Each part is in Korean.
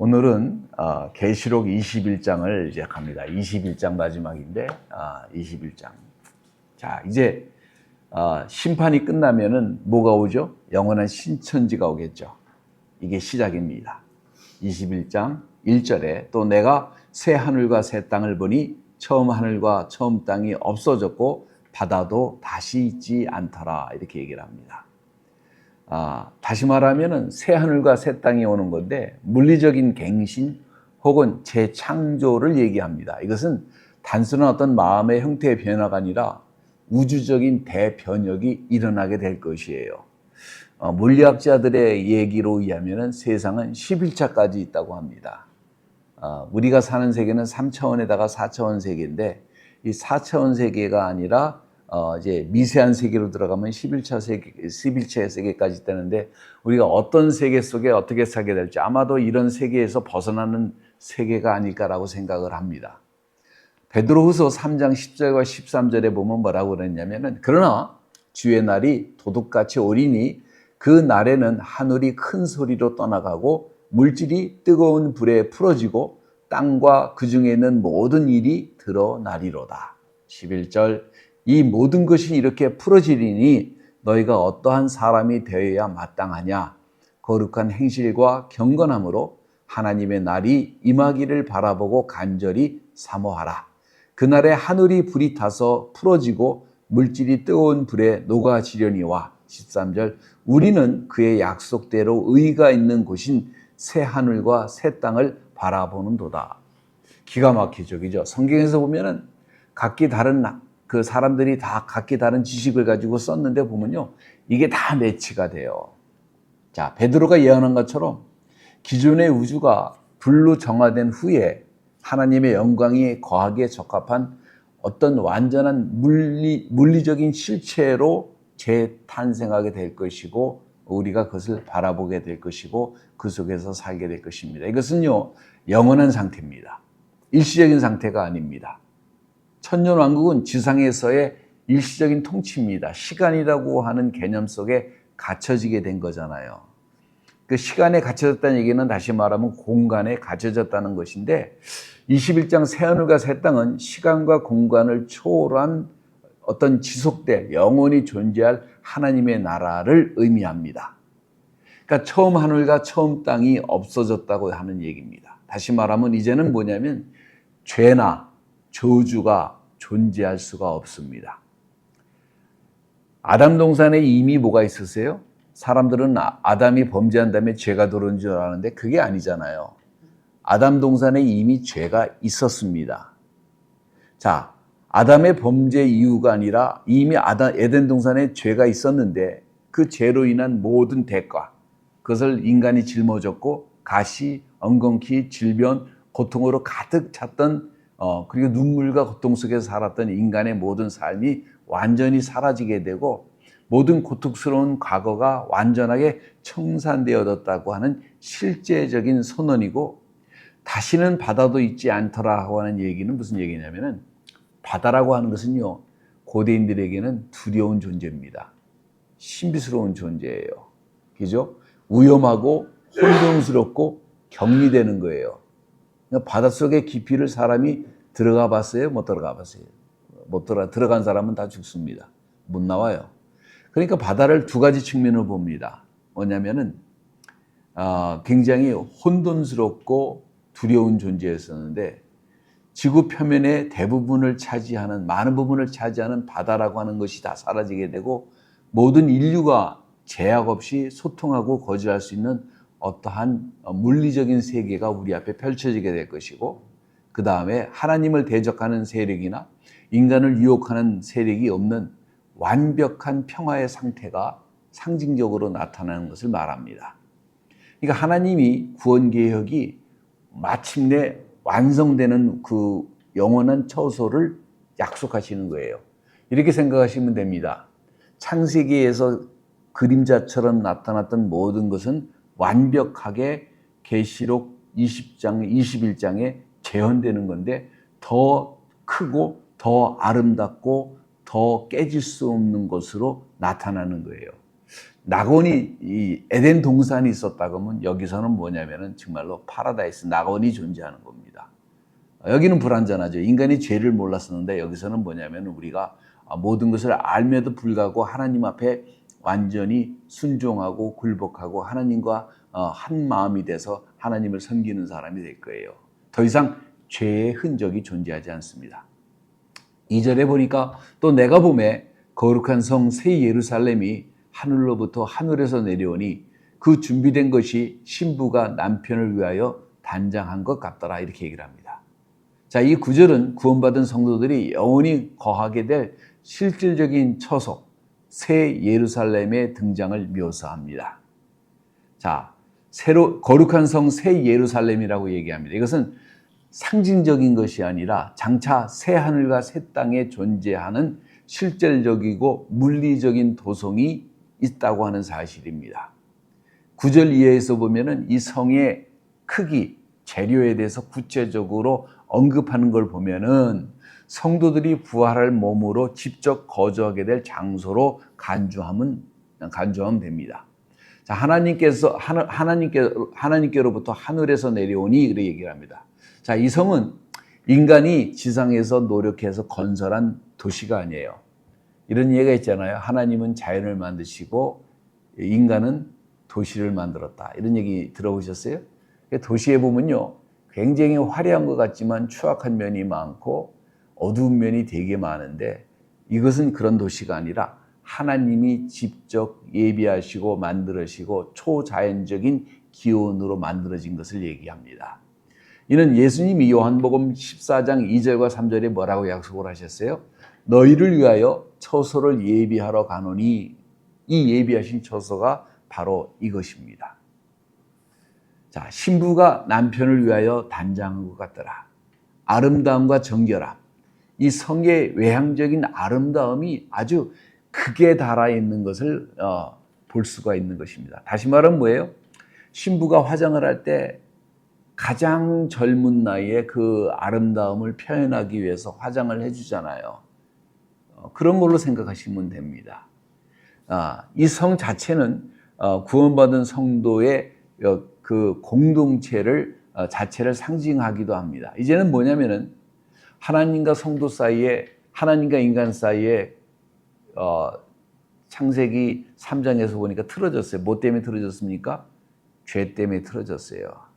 오늘은 계시록 21장을 이제 갑니다. 21장 마지막인데 21장. 자, 이제 심판이 끝나면은 뭐가 오죠? 영원한 신천지가 오겠죠. 이게 시작입니다. 21장 1절에 또 내가 새 하늘과 새 땅을 보니 처음 하늘과 처음 땅이 없어졌고 바다도 다시 있지 않더라, 이렇게 얘기를 합니다. 다시 말하면은 새 하늘과 새 땅이 오는 건데 물리적인 갱신 혹은 재창조를 얘기합니다. 이것은 단순한 어떤 마음의 형태의 변화가 아니라 우주적인 대변혁이 일어나게 될 것이에요. 물리학자들의 얘기로 의하면은 세상은 11차까지 있다고 합니다. 우리가 사는 세계는 3차원에다가 4차원 세계인데 이 4차원 세계가 아니라 이제 미세한 세계로 들어가면 11차 세계, 11차의 세계까지 있다는데 우리가 어떤 세계 속에 어떻게 살게 될지 아마도 이런 세계에서 벗어나는 세계가 아닐까라고 생각을 합니다. 베드로후서 3장 10절과 13절에 보면 뭐라고 그랬냐면은 그러나 주의 날이 도둑같이 오리니 그 날에는 하늘이 큰 소리로 떠나가고 물질이 뜨거운 불에 풀어지고 땅과 그 중에 있는 모든 일이 드러나리로다. 11절 이 모든 것이 이렇게 풀어지리니 너희가 어떠한 사람이 되어야 마땅하냐? 거룩한 행실과 경건함으로 하나님의 날이 임하기를 바라보고 간절히 사모하라. 그날에 하늘이 불이 타서 풀어지고 물질이 뜨거운 불에 녹아지려니와 13절 우리는 그의 약속대로 의가 있는 곳인 새 하늘과 새 땅을 바라보는도다. 기가 막히죠, 그죠? 성경에서 보면은 각기 다른 그 사람들이 다 각기 다른 지식을 가지고 썼는데 보면요, 이게 다 매치가 돼요. 자, 베드로가 예언한 것처럼 기존의 우주가 불로 정화된 후에 하나님의 영광이 거하기에 적합한 어떤 완전한 물리적인 실체로 재탄생하게 될 것이고 우리가 그것을 바라보게 될 것이고 그 속에서 살게 될 것입니다. 이것은요, 영원한 상태입니다. 일시적인 상태가 아닙니다. 천년왕국은 지상에서의 일시적인 통치입니다. 시간이라고 하는 개념 속에 갇혀지게 된 거잖아요. 그 시간에 갇혀졌다는 얘기는 다시 말하면 공간에 갇혀졌다는 것인데 21장 새 하늘과 새 땅은 시간과 공간을 초월한 어떤 지속될 영원히 존재할 하나님의 나라를 의미합니다. 그러니까 처음 하늘과 처음 땅이 없어졌다고 하는 얘기입니다. 다시 말하면 이제는 뭐냐면 죄나 저주가 존재할 수가 없습니다. 아담 동산에 이미 뭐가 있었어요? 사람들은 아담이 범죄한 다음에 죄가 들어온 줄 아는데 그게 아니잖아요. 아담 동산에 이미 죄가 있었습니다. 자, 아담의 범죄 이유가 아니라 이미 에덴 동산에 죄가 있었는데 그 죄로 인한 모든 대가, 그것을 인간이 짊어졌고 가시, 엉겅퀴, 질병, 고통으로 가득 찼던 그리고 눈물과 고통 속에서 살았던 인간의 모든 삶이 완전히 사라지게 되고 모든 고통스러운 과거가 완전하게 청산되어졌다고 하는 실제적인 선언이고 다시는 바다도 있지 않더라고 하는 얘기는 무슨 얘기냐면은 바다라고 하는 것은요, 고대인들에게는 두려운 존재입니다. 신비스러운 존재예요. 그죠? 위험하고 혼돈스럽고 격리되는 거예요. 바닷속의 깊이를 사람이 들어가 봤어요? 못 들어가 봤어요? 들어간 사람은 다 죽습니다. 못 나와요. 그러니까 바다를 두 가지 측면으로 봅니다. 뭐냐면은 굉장히 혼돈스럽고 두려운 존재였었는데 지구 표면의 대부분을 차지하는, 많은 부분을 차지하는 바다라고 하는 것이 다 사라지게 되고 모든 인류가 제약 없이 소통하고 거주할 수 있는 어떠한 물리적인 세계가 우리 앞에 펼쳐지게 될 것이고 그 다음에 하나님을 대적하는 세력이나 인간을 유혹하는 세력이 없는 완벽한 평화의 상태가 상징적으로 나타나는 것을 말합니다. 그러니까 하나님이 구원 계획이 마침내 완성되는 그 영원한 처소를 약속하시는 거예요. 이렇게 생각하시면 됩니다. 창세기에서 그림자처럼 나타났던 모든 것은 완벽하게 계시록 20장, 21장에 재현되는 건데 더 크고 더 아름답고 더 깨질 수 없는 것으로 나타나는 거예요. 낙원이 이 에덴 동산이 있었다 그러면 여기서는 뭐냐면은 정말로 파라다이스 낙원이 존재하는 겁니다. 여기는 불완전하죠. 인간이 죄를 몰랐었는데 여기서는 뭐냐면 우리가 모든 것을 알면도 불구하고 하나님 앞에 완전히 순종하고 굴복하고 하나님과 한 마음이 돼서 하나님을 섬기는 사람이 될 거예요. 더 이상 죄의 흔적이 존재하지 않습니다. 2절에 보니까 또 내가 보매 거룩한 성 새 예루살렘이 하늘로부터 하늘에서 내려오니 그 준비된 것이 신부가 남편을 위하여 단장한 것 같더라 이렇게 얘기를 합니다. 자, 이 구절은 구원받은 성도들이 영원히 거하게 될 실질적인 처소 새 예루살렘의 등장을 묘사합니다. 자, 거룩한 성 새 예루살렘이라고 얘기합니다. 이것은 상징적인 것이 아니라 장차 새 하늘과 새 땅에 존재하는 실질적이고 물리적인 도성이 있다고 하는 사실입니다. 9절 이하에서 보면은 이 성의 크기, 재료에 대해서 구체적으로 언급하는 걸 보면은 성도들이 부활할 몸으로 직접 거주하게 될 장소로 간주하면 됩니다. 자, 하나님께로부터 하늘에서 내려오니 이렇게 얘기를 합니다. 자, 이 성은 인간이 지상에서 노력해서 건설한 도시가 아니에요. 이런 얘기가 있잖아요. 하나님은 자연을 만드시고 인간은 도시를 만들었다. 이런 얘기 들어보셨어요? 도시에 보면요, 굉장히 화려한 것 같지만 추악한 면이 많고 어두운 면이 되게 많은데 이것은 그런 도시가 아니라 하나님이 직접 예비하시고 만들으시고 초자연적인 기원으로 만들어진 것을 얘기합니다. 이는 예수님이 요한복음 14장 2절과 3절에 뭐라고 약속을 하셨어요? 너희를 위하여 처소를 예비하러 가노니 이 예비하신 처소가 바로 이것입니다. 자, 신부가 남편을 위하여 단장한 것 같더라. 아름다움과 정결함, 이 성의 외향적인 아름다움이 아주 극에 달아 있는 것을 볼 수가 있는 것입니다. 다시 말하면 뭐예요? 신부가 화장을 할 때 가장 젊은 나이에 그 아름다움을 표현하기 위해서 화장을 해주잖아요. 그런 걸로 생각하시면 됩니다. 이 성 자체는 구원받은 성도의 그 공동체를 자체를 상징하기도 합니다. 이제는 뭐냐면은 하나님과 성도 사이에, 하나님과 인간 사이에 창세기 3장에서 보니까 틀어졌어요. 뭐 때문에 틀어졌습니까? 죄 때문에 틀어졌어요.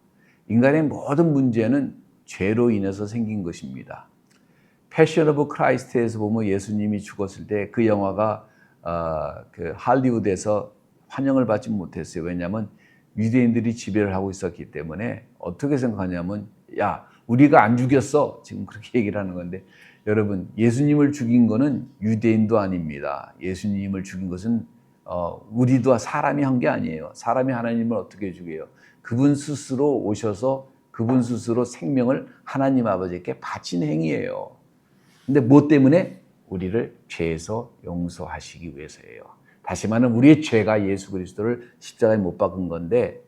인간의 모든 문제는 죄로 인해서 생긴 것입니다. 패션 오브 크라이스트에서 보면 예수님이 죽었을 때 그 영화가 그 할리우드에서 환영을 받지 못했어요. 왜냐하면 유대인들이 지배를 하고 있었기 때문에 어떻게 생각하냐면 야, 우리가 안 죽였어. 지금 그렇게 얘기를 하는 건데 여러분, 예수님을 죽인 거는 유대인도 아닙니다. 예수님을 죽인 것은 우리도 사람이 한 게 아니에요. 사람이 하나님을 어떻게 죽여요? 그분 스스로 오셔서 그분 스스로 생명을 하나님 아버지께 바친 행위예요. 근데 뭐 때문에? 우리를 죄에서 용서하시기 위해서예요. 다시 말하면 우리의 죄가 예수 그리스도를 십자가에 못 박은 건데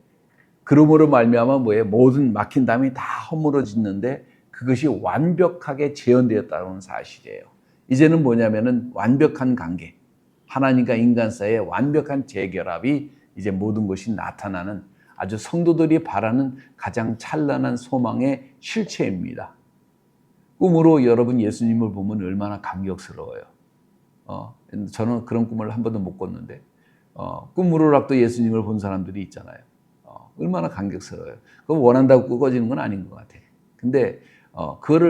그러므로 말미암아 뭐예요? 모든 막힌 담이 다 허물어지는데 그것이 완벽하게 재현되었다는 사실이에요. 이제는 뭐냐면은 완벽한 관계, 하나님과 인간 사이의 완벽한 재결합이 이제 모든 것이 나타나는 아주 성도들이 바라는 가장 찬란한 소망의 실체입니다. 꿈으로 여러분 예수님을 보면 얼마나 감격스러워요. 저는 그런 꿈을 한 번도 못 꿨는데 꿈으로라도 예수님을 본 사람들이 있잖아요. 얼마나 감격스러워요. 그거 원한다고 꾸어지는 건 아닌 것 같아요. 근데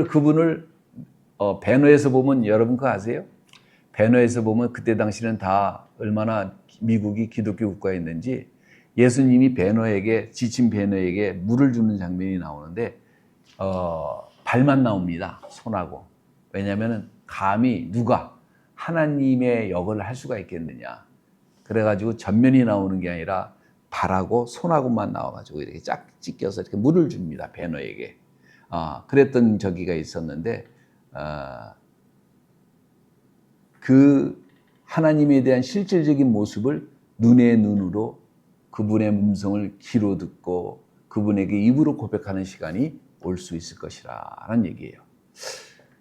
그분을 배너에서 보면 여러분 그거 아세요? 배너에서 보면 그때 당시는 다 얼마나 미국이 기독교 국가였는지 예수님이 지친 배너에게 물을 주는 장면이 나오는데 발만 나옵니다. 손하고. 왜냐하면 감히 누가 하나님의 역을 할 수가 있겠느냐. 그래가지고 전면이 나오는 게 아니라 발하고 손하고만 나와가지고 이렇게 쫙 찢겨서 이렇게 물을 줍니다. 배너에게. 그랬던 저기가 있었는데 그 하나님에 대한 실질적인 모습을 눈의 눈으로 그분의 음성을 귀로 듣고 그분에게 입으로 고백하는 시간이 올 수 있을 것이라는 얘기예요.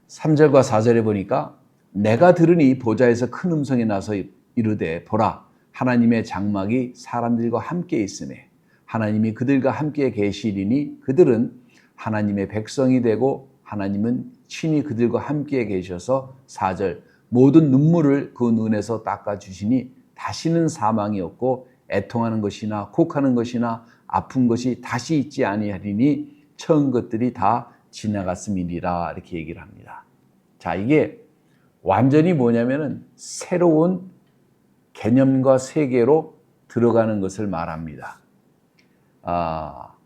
3절과 4절에 보니까 내가 들으니 보좌에서 큰 음성이 나서 이르되 보라 하나님의 장막이 사람들과 함께 있음에 하나님이 그들과 함께 계시리니 그들은 하나님의 백성이 되고 하나님은 친히 그들과 함께 계셔서 4절 모든 눈물을 그 눈에서 닦아주시니 다시는 사망이 없고 애통하는 것이나 곡하는 것이나 아픈 것이 다시 있지 아니하리니 처음 것들이 다 지나갔음이니라 이렇게 얘기를 합니다. 자, 이게 완전히 뭐냐면은 새로운 개념과 세계로 들어가는 것을 말합니다.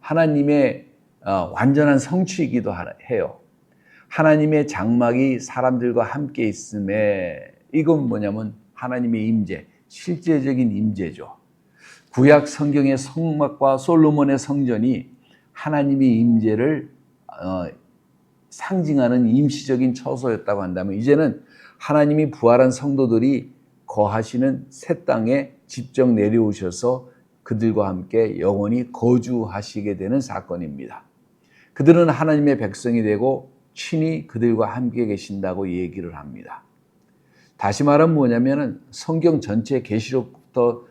하나님의 완전한 성취이기도 해요. 하나님의 장막이 사람들과 함께 있음에 이건 뭐냐면 하나님의 임재, 실제적인 임재죠. 구약 성경의 성막과 솔로몬의 성전이 하나님의 임재를 상징하는 임시적인 처소였다고 한다면 이제는 하나님이 부활한 성도들이 거하시는 새 땅에 직접 내려오셔서 그들과 함께 영원히 거주하시게 되는 사건입니다. 그들은 하나님의 백성이 되고 친히 그들과 함께 계신다고 얘기를 합니다. 다시 말하면 뭐냐면은 성경 전체 계시록부터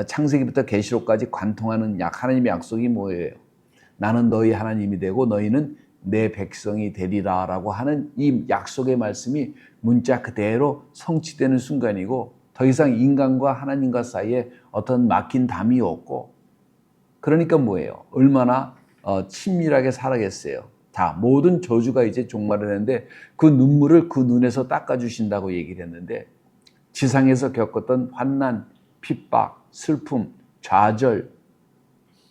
창세기부터 계시록까지 관통하는 하나님의 약속이 뭐예요? 나는 너희 하나님이 되고 너희는 내 백성이 되리라 라고 하는 이 약속의 말씀이 문자 그대로 성취되는 순간이고 더 이상 인간과 하나님과 사이에 어떤 막힌 담이 없고 그러니까 뭐예요? 얼마나 친밀하게 살아겠어요. 다 모든 저주가 이제 종말을 했는데 그 눈물을 그 눈에서 닦아주신다고 얘기를 했는데 지상에서 겪었던 환난, 핍박, 슬픔, 좌절,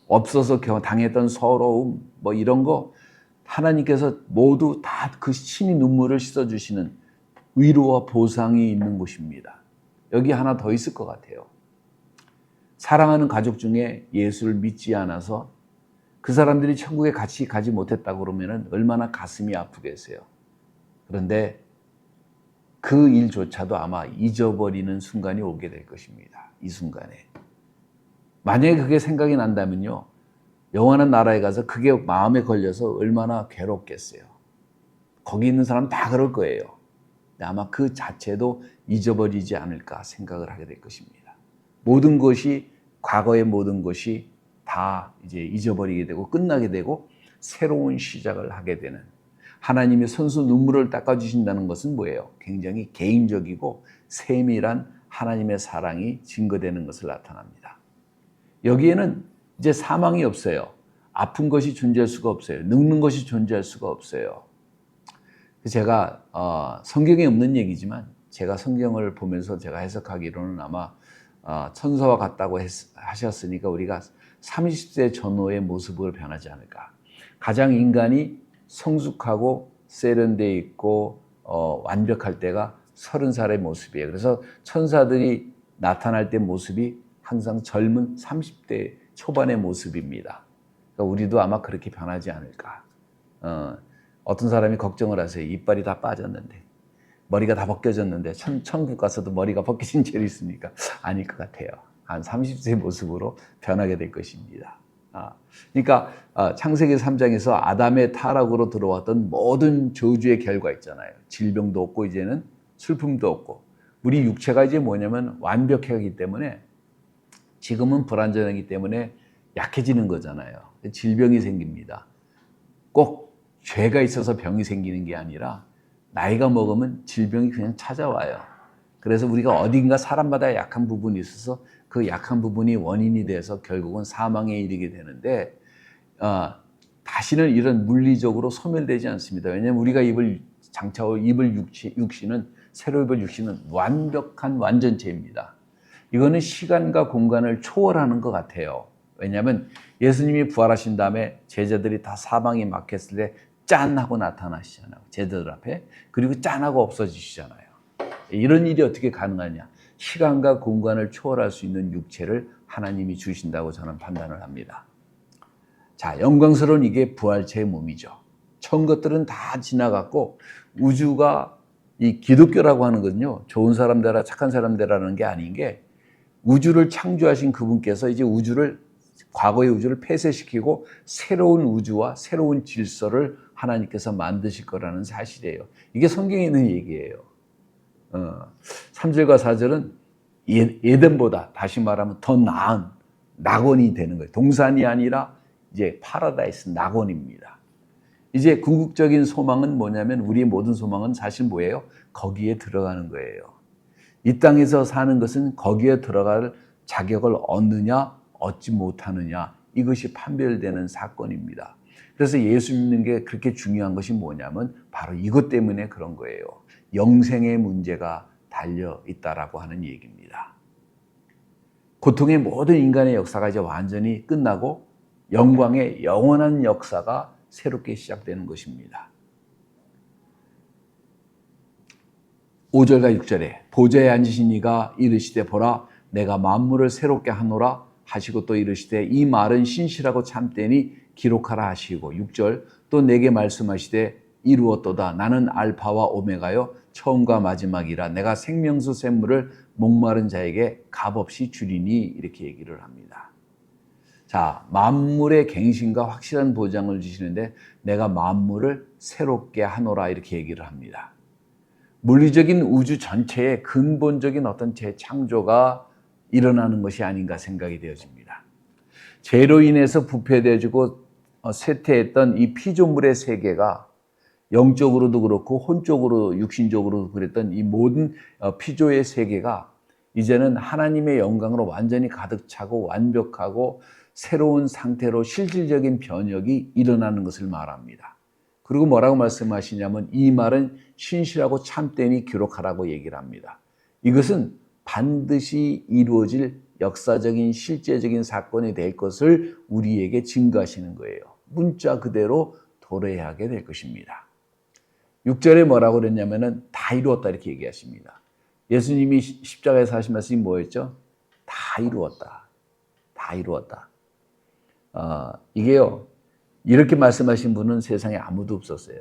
없어서 당했던 서러움 뭐 이런 거 하나님께서 모두 다 그 친히 눈물을 씻어주시는 위로와 보상이 있는 곳입니다. 여기 하나 더 있을 것 같아요. 사랑하는 가족 중에 예수를 믿지 않아서 그 사람들이 천국에 같이 가지 못했다고 그러면 얼마나 가슴이 아프겠어요. 그런데 그 일조차도 아마 잊어버리는 순간이 오게 될 것입니다. 이 순간에. 만약에 그게 생각이 난다면요. 영원한 나라에 가서 그게 마음에 걸려서 얼마나 괴롭겠어요. 거기 있는 사람 다 그럴 거예요. 아마 그 자체도 잊어버리지 않을까 생각을 하게 될 것입니다. 모든 것이 과거의 모든 것이 다 이제 잊어버리게 되고 끝나게 되고 새로운 시작을 하게 되는 하나님이 손수 눈물을 닦아주신다는 것은 뭐예요? 굉장히 개인적이고 세밀한 하나님의 사랑이 증거되는 것을 나타납니다. 여기에는 이제 사망이 없어요. 아픈 것이 존재할 수가 없어요. 늙는 것이 존재할 수가 없어요. 제가 성경에 없는 얘기지만 제가 성경을 보면서 제가 해석하기로는 아마 천사와 같다고 하셨으니까 우리가 30세 전후의 모습을 변하지 않을까. 가장 인간이 성숙하고 세련되어 있고 완벽할 때가 30살의 모습이에요. 그래서 천사들이 나타날 때 모습이 항상 젊은 30대 초반의 모습입니다. 그러니까 우리도 아마 그렇게 변하지 않을까. 어떤 사람이 걱정을 하세요. 이빨이 다 빠졌는데 머리가 다 벗겨졌는데 천국 가서도 머리가 벗겨진 채로 있습니까? 아닐 것 같아요. 한 30세 모습으로 변하게 될 것입니다. 그러니까 창세기 3장에서 아담의 타락으로 들어왔던 모든 저주의 결과 있잖아요. 질병도 없고 이제는 슬픔도 없고 우리 육체가 이제 뭐냐면 완벽하기 때문에 지금은 불완전하기 때문에 약해지는 거잖아요. 질병이 생깁니다. 꼭 죄가 있어서 병이 생기는 게 아니라 나이가 먹으면 질병이 그냥 찾아와요. 그래서 우리가 어딘가 사람마다 약한 부분이 있어서 그 약한 부분이 원인이 돼서 결국은 사망에 이르게 되는데 다시는 이런 물리적으로 소멸되지 않습니다. 왜냐하면 우리가 입을 육신은 새로 입을 육신은 완벽한 완전체입니다. 이거는 시간과 공간을 초월하는 것 같아요. 왜냐하면 예수님이 부활하신 다음에 제자들이 다 사방이 막혔을 때 짠 하고 나타나시잖아요. 제자들 앞에. 그리고 짠 하고 없어지시잖아요. 이런 일이 어떻게 가능하냐. 시간과 공간을 초월할 수 있는 육체를 하나님이 주신다고 저는 판단을 합니다. 자, 영광스러운 이게 부활체의 몸이죠. 처음 것들은 다 지나갔고 우주가 이 기독교라고 하는 건요. 좋은 사람 되라 착한 사람 되라는 게 아닌 게 우주를 창조하신 그분께서 이제 과거의 우주를 폐쇄시키고 새로운 우주와 새로운 질서를 하나님께서 만드실 거라는 사실이에요. 이게 성경에 있는 얘기예요. 3절과 4절은 예덴보다 다시 말하면 더 나은 낙원이 되는 거예요. 동산이 아니라 이제 파라다이스 낙원입니다. 이제 궁극적인 소망은 뭐냐면 우리의 모든 소망은 사실 뭐예요? 거기에 들어가는 거예요. 이 땅에서 사는 것은 거기에 들어갈 자격을 얻느냐 얻지 못하느냐 이것이 판별되는 사건입니다. 그래서 예수 믿는 게 그렇게 중요한 것이 뭐냐면 바로 이것 때문에 그런 거예요. 영생의 문제가 달려 있다라고 하는 얘기입니다. 고통의 모든 인간의 역사가 이제 완전히 끝나고 영광의 영원한 역사가 새롭게 시작되는 것입니다. 5절과 6절에 보좌에 앉으신 이가 이르시되 보라 내가 만물을 새롭게 하노라 하시고 또 이르시되 이 말은 신실하고 참되니 기록하라 하시고 6절 또 내게 말씀하시되 이루었도다 나는 알파와 오메가요 처음과 마지막이라 내가 생명수 샘물을 목마른 자에게 값없이 주리니 이렇게 얘기를 합니다. 자, 만물의 갱신과 확실한 보장을 주시는데 내가 만물을 새롭게 하노라 이렇게 얘기를 합니다. 물리적인 우주 전체의 근본적인 어떤 재창조가 일어나는 것이 아닌가 생각이 되어집니다. 죄로 인해서 부패되어지고 쇠퇴했던 이 피조물의 세계가 영적으로도 그렇고 혼적으로 육신적으로도 그랬던 이 모든 피조의 세계가 이제는 하나님의 영광으로 완전히 가득 차고 완벽하고 새로운 상태로 실질적인 변혁이 일어나는 것을 말합니다. 그리고 뭐라고 말씀하시냐면 이 말은 신실하고 참되니 기록하라고 얘기를 합니다. 이것은 반드시 이루어질 역사적인 실제적인 사건이 될 것을 우리에게 증거하시는 거예요. 문자 그대로 도래하게 될 것입니다. 6절에 뭐라고 그랬냐면은 다 이루었다 이렇게 얘기하십니다. 예수님이 십자가에서 하신 말씀이 뭐였죠? 다 이루었다. 다 이루었다. 이게요. 이렇게 말씀하신 분은 세상에 아무도 없었어요.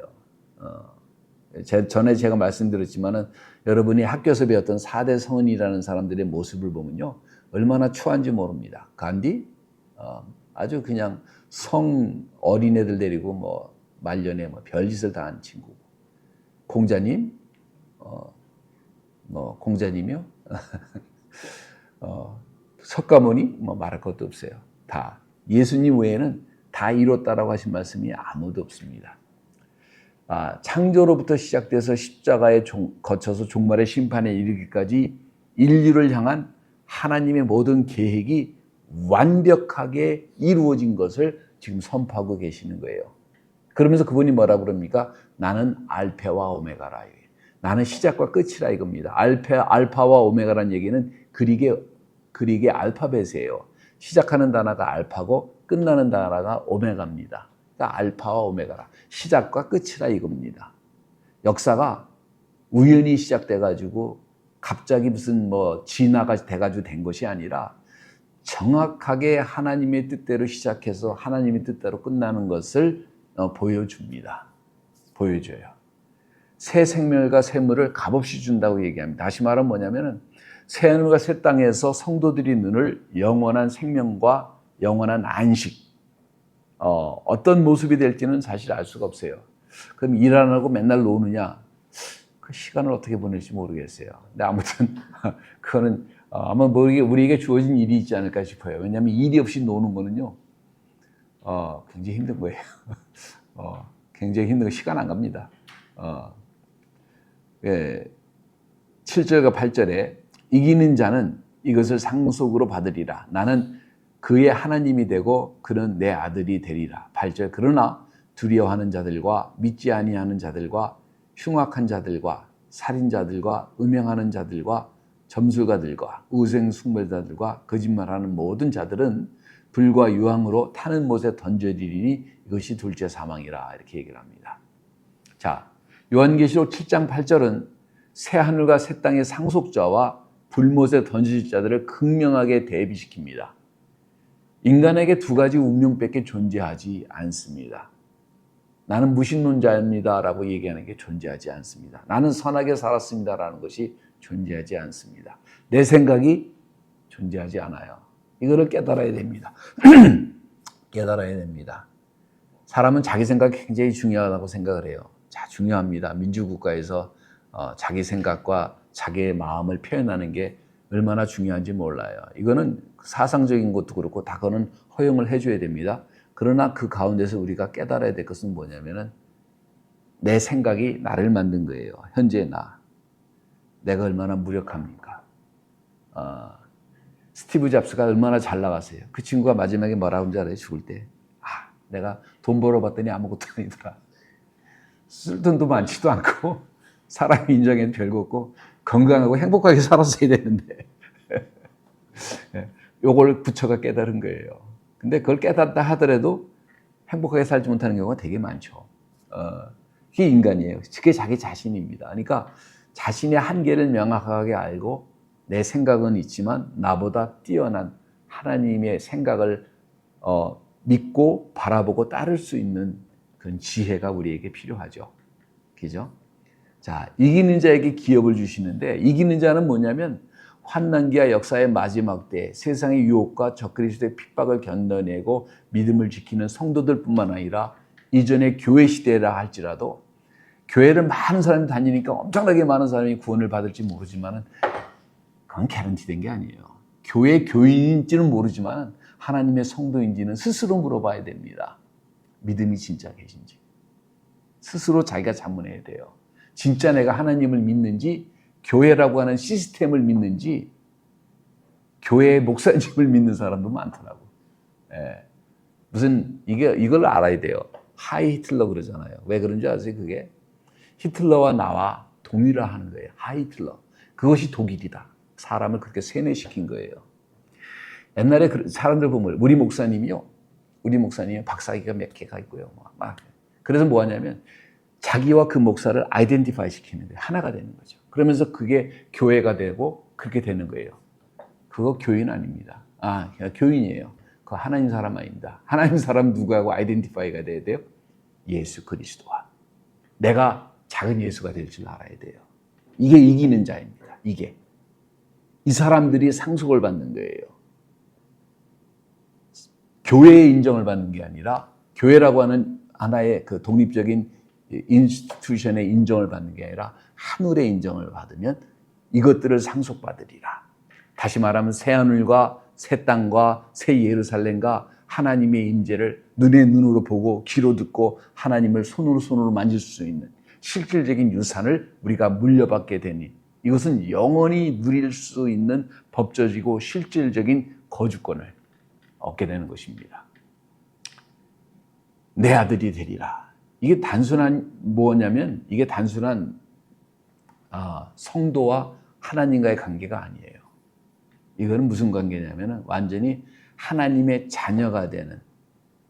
전에 제가 말씀드렸지만은 여러분이 학교에서 배웠던 4대 성은이라는 사람들의 모습을 보면요. 얼마나 추한지 모릅니다. 간디? 아주 그냥 성 어린애들 데리고 뭐 말년에 뭐 별짓을 다 한 친구고. 공자님? 뭐 공자님이요? 석가모니? 뭐 말할 것도 없어요. 다. 예수님 외에는 다 이뤘다라고 하신 말씀이 아무도 없습니다. 창조로부터 시작돼서 십자가에 거쳐서 종말의 심판에 이르기까지 인류를 향한 하나님의 모든 계획이 완벽하게 이루어진 것을 지금 선포하고 계시는 거예요. 그러면서 그분이 뭐라고 그럽니까? 나는 알파와 오메가라. 나는 시작과 끝이라 이겁니다. 알파와 오메가라는 얘기는 그릭의 알파벳이에요. 시작하는 단어가 알파고 끝나는 단어가 오메가입니다. 그러니까 알파와 오메가라. 시작과 끝이라 이겁니다. 역사가 우연히 시작돼가지고 갑자기 무슨 뭐 진화가 돼가지고 된 것이 아니라 정확하게 하나님의 뜻대로 시작해서 하나님의 뜻대로 끝나는 것을 보여줍니다. 보여줘요. 새 생명과 샘물을 값없이 준다고 얘기합니다. 다시 말하면 뭐냐면은 새 하늘과 새 땅에서 성도들이 눈을 영원한 생명과 영원한 안식, 어떤 모습이 될지는 사실 알 수가 없어요. 그럼 일 안 하고 맨날 노느냐? 그 시간을 어떻게 보낼지 모르겠어요. 근데 아무튼 그거는 아마 우리에게 주어진 일이 있지 않을까 싶어요. 왜냐하면 일이 없이 노는 거는요, 굉장히 힘든 거예요. 굉장히 힘든 거 시간 안 갑니다. 7절과 8절에 이기는 자는 이것을 상속으로 받으리라. 나는 그의 하나님이 되고 그는 내 아들이 되리라. 8절 그러나 두려워하는 자들과 믿지 아니하는 자들과 흉악한 자들과 살인자들과 음행하는 자들과 점술가들과 우생숭배자들과 거짓말하는 모든 자들은 불과 유황으로 타는 못에 던져지리니 이것이 둘째 사망이라 이렇게 얘기를 합니다. 자, 요한계시록 7장 8절은 새 하늘과 새 땅의 상속자와 불못에 던질 자들을 극명하게 대비시킵니다. 인간에게 두 가지 운명밖에 존재하지 않습니다. 나는 무신론자입니다 라고 얘기하는 게 존재하지 않습니다. 나는 선하게 살았습니다 라는 것이 존재하지 않습니다. 내 생각이 존재하지 않아요. 이거를 깨달아야 됩니다. 깨달아야 됩니다. 사람은 자기 생각이 굉장히 중요하다고 생각을 해요. 자, 중요합니다. 민주국가에서 자기 생각과 자기의 마음을 표현하는 게 얼마나 중요한지 몰라요. 이거는 사상적인 것도 그렇고 다 그거는 허용을 해줘야 됩니다. 그러나 그 가운데서 우리가 깨달아야 될 것은 뭐냐면은 내 생각이 나를 만든 거예요. 현재 내가 얼마나 무력합니까? 스티브 잡스가 얼마나 잘 나갔어요. 그 친구가 마지막에 뭐라고 하는지 알아요? 죽을 때. 내가 돈 벌어봤더니 아무것도 아니더라. 쓸 돈도 많지도 않고 사람 인정에는 별거 없고 건강하고 행복하게 살았어야 되는데 요걸 부처가 깨달은 거예요. 근데 그걸 깨닫다 하더라도 행복하게 살지 못하는 경우가 되게 많죠. 그게 인간이에요. 그게 자기 자신입니다. 그러니까 자신의 한계를 명확하게 알고 내 생각은 있지만 나보다 뛰어난 하나님의 생각을 믿고 바라보고 따를 수 있는 그런 지혜가 우리에게 필요하죠. 그죠? 자, 이기는 자에게 기업을 주시는데 이기는 자는 뭐냐면 환난기와 역사의 마지막 때 세상의 유혹과 적그리스도의 핍박을 견뎌내고 믿음을 지키는 성도들뿐만 아니라 이전의 교회 시대라 할지라도 교회를 많은 사람이 다니니까 엄청나게 많은 사람이 구원을 받을지 모르지만 그건 개런티된 게 아니에요. 교회 교인인지는 모르지만 하나님의 성도인지는 스스로 물어봐야 됩니다. 믿음이 진짜 계신지. 스스로 자기가 자문해야 돼요. 진짜 내가 하나님을 믿는지 교회라고 하는 시스템을 믿는지 교회 목사님을 믿는 사람도 많더라고. 무슨 이걸 알아야 돼요. 하이 히틀러 그러잖아요. 왜 그런지 아세요? 그게 히틀러와 나와 동일화하는 거예요. 하이 히틀러. 그것이 독일이다. 사람을 그렇게 세뇌시킨 거예요. 옛날에 사람들 보면 우리 목사님이 박사기가 몇 개가 있고요. 그래서 뭐 하냐면 자기와 그 목사를 아이덴티파이 시키는 거예요. 하나가 되는 거죠. 그러면서 그게 교회가 되고 그렇게 되는 거예요. 그거 교인 아닙니다. 교인이에요. 그거 하나님 사람 아닙니다. 하나님 사람 누구하고 아이덴티파이가 돼야 돼요? 예수 그리스도와. 내가 작은 예수가 될 줄 알아야 돼요. 이게 이기는 자입니다. 이게. 이 사람들이 상속을 받는 거예요. 교회의 인정을 받는 게 아니라 교회라고 하는 하나의 그 독립적인 인스티튜션의 인정을 받는 게 아니라 하늘의 인정을 받으면 이것들을 상속받으리라. 다시 말하면 새하늘과 새 땅과 새 예루살렘과 하나님의 임재를 눈에 눈으로 보고 귀로 듣고 하나님을 손으로 만질 수 있는 실질적인 유산을 우리가 물려받게 되니 이것은 영원히 누릴 수 있는 법적이고 실질적인 거주권을 얻게 되는 것입니다. 내 아들이 되리라. 이게 단순한 뭐냐면 이게 단순한 성도와 하나님과의 관계가 아니에요. 이거는 무슨 관계냐면 완전히 하나님의 자녀가 되는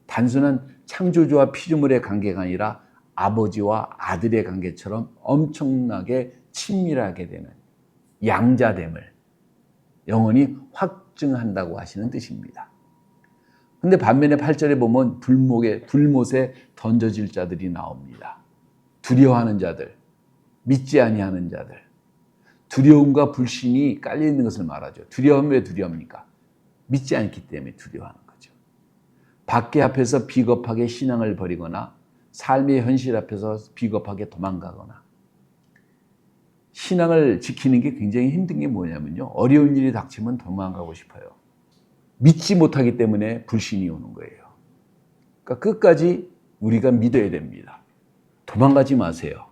단순한 창조주와 피조물의 관계가 아니라 아버지와 아들의 관계처럼 엄청나게 친밀하게 되는 양자됨을 영원히 확증한다고 하시는 뜻입니다. 근데 반면에 8절에 보면 불못에 던져질 자들이 나옵니다. 두려워하는 자들, 믿지 아니하는 자들, 두려움과 불신이 깔려 있는 것을 말하죠. 두려움은 왜 두려웁니까? 믿지 않기 때문에 두려워하는 거죠. 밖에 앞에서 비겁하게 신앙을 버리거나 삶의 현실 앞에서 비겁하게 도망가거나 신앙을 지키는 게 굉장히 힘든 게 뭐냐면요. 어려운 일이 닥치면 도망가고 싶어요. 믿지 못하기 때문에 불신이 오는 거예요. 그러니까 끝까지 우리가 믿어야 됩니다. 도망가지 마세요.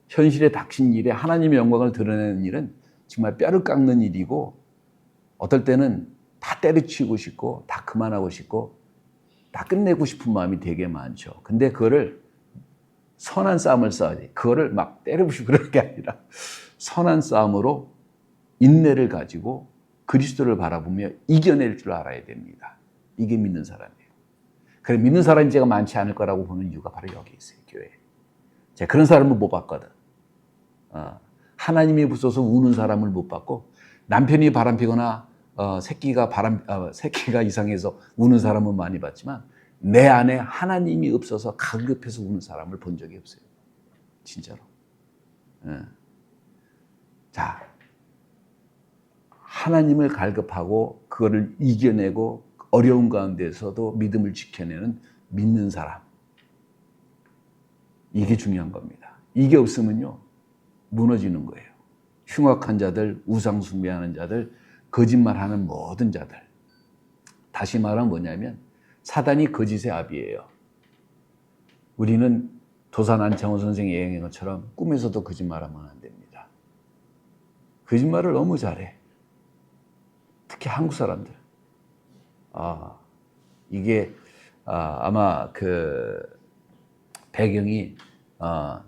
현실에 닥친 일에 하나님의 영광을 드러내는 일은 정말 뼈를 깎는 일이고 어떨 때는 다 때려치우고 싶고 다 그만하고 싶고 다 끝내고 싶은 마음이 되게 많죠. 근데 그거를 선한 싸움을 싸야지. 그거를 막 때려부시고 그런 게 아니라 선한 싸움으로 인내를 가지고 그리스도를 바라보며 이겨낼 줄 알아야 됩니다. 이게 믿는 사람이에요. 그래 믿는 사람이 제가 많지 않을 거라고 보는 이유가 바로 여기 있어요. 교회에. 제가 그런 사람을 못 봤거든. 하나님이 붙어서 우는 사람을 못 봤고 남편이 바람피거나 새끼가 이상해서 우는 사람은 많이 봤지만 내 안에 하나님이 없어서 갈급해서 우는 사람을 본 적이 없어요. 진짜로. 자, 하나님을 갈급하고 그거를 이겨내고 어려운 가운데서도 믿음을 지켜내는 믿는 사람. 이게 중요한 겁니다. 이게 없으면요 무너지는 거예요. 흉악한 자들, 우상 숭배하는 자들, 거짓말하는 모든 자들. 다시 말하면 뭐냐면 사단이 거짓의 아비예요. 우리는 도산 안창호 선생이 얘기한 것처럼 꿈에서도 거짓말하면 안 됩니다. 거짓말을 너무 잘해. 특히 한국 사람들. 이게 아마 그 배경이